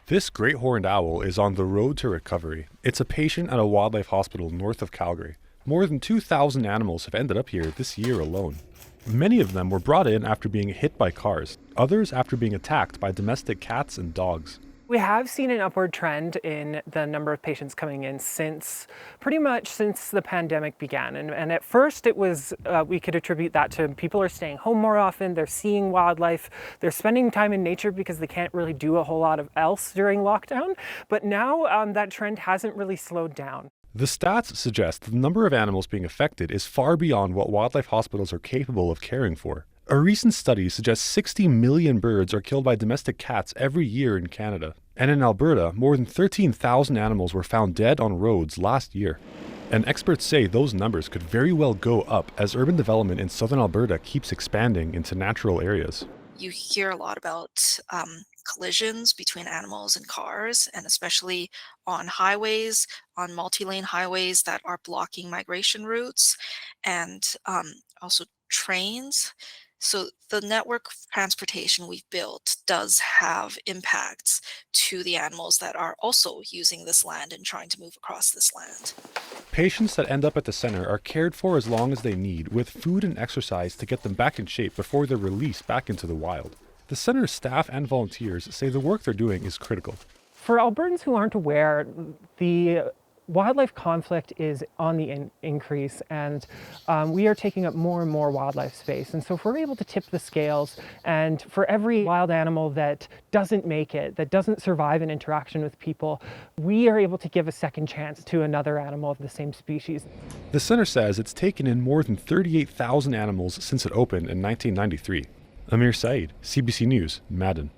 This great horned owl is on the road to recovery. It's a patient at a wildlife hospital north of Calgary. More than 2,000 animals have ended up here this year alone. Many of them were brought in after being hit by cars, others after being attacked by domestic cats and dogs. We have seen an upward trend in the number of patients coming in pretty much since the pandemic began. And at first it was, we could attribute that to people are staying home more often, they're seeing wildlife, they're spending time in nature because they can't really do a whole lot of else during lockdown. But now that trend hasn't really slowed down. The stats suggest the number of animals being affected is far beyond what wildlife hospitals are capable of caring for. A recent study suggests 60 million birds are killed by domestic cats every year in Canada. And in Alberta, more than 13,000 animals were found dead on roads last year. And experts say those numbers could very well go up as urban development in southern Alberta keeps expanding into natural areas. You hear a lot about collisions between animals and cars, and especially on highways, on multi-lane highways that are blocking migration routes, and also trains. So the network of transportation we've built does have impacts to the animals that are also using this land and trying to move across this land. Patients that end up at the center are cared for as long as they need, with food and exercise to get them back in shape before they're released back into the wild. The center's staff and volunteers say the work they're doing is critical. For Albertans who aren't aware, the wildlife conflict is on the increase, and we are taking up more and more wildlife space. And so if we're able to tip the scales, and for every wild animal that doesn't make it, that doesn't survive an interaction with people, we are able to give a second chance to another animal of the same species. The center says it's taken in more than 38,000 animals since it opened in 1993. Amir Saeed, CBC News, Madden.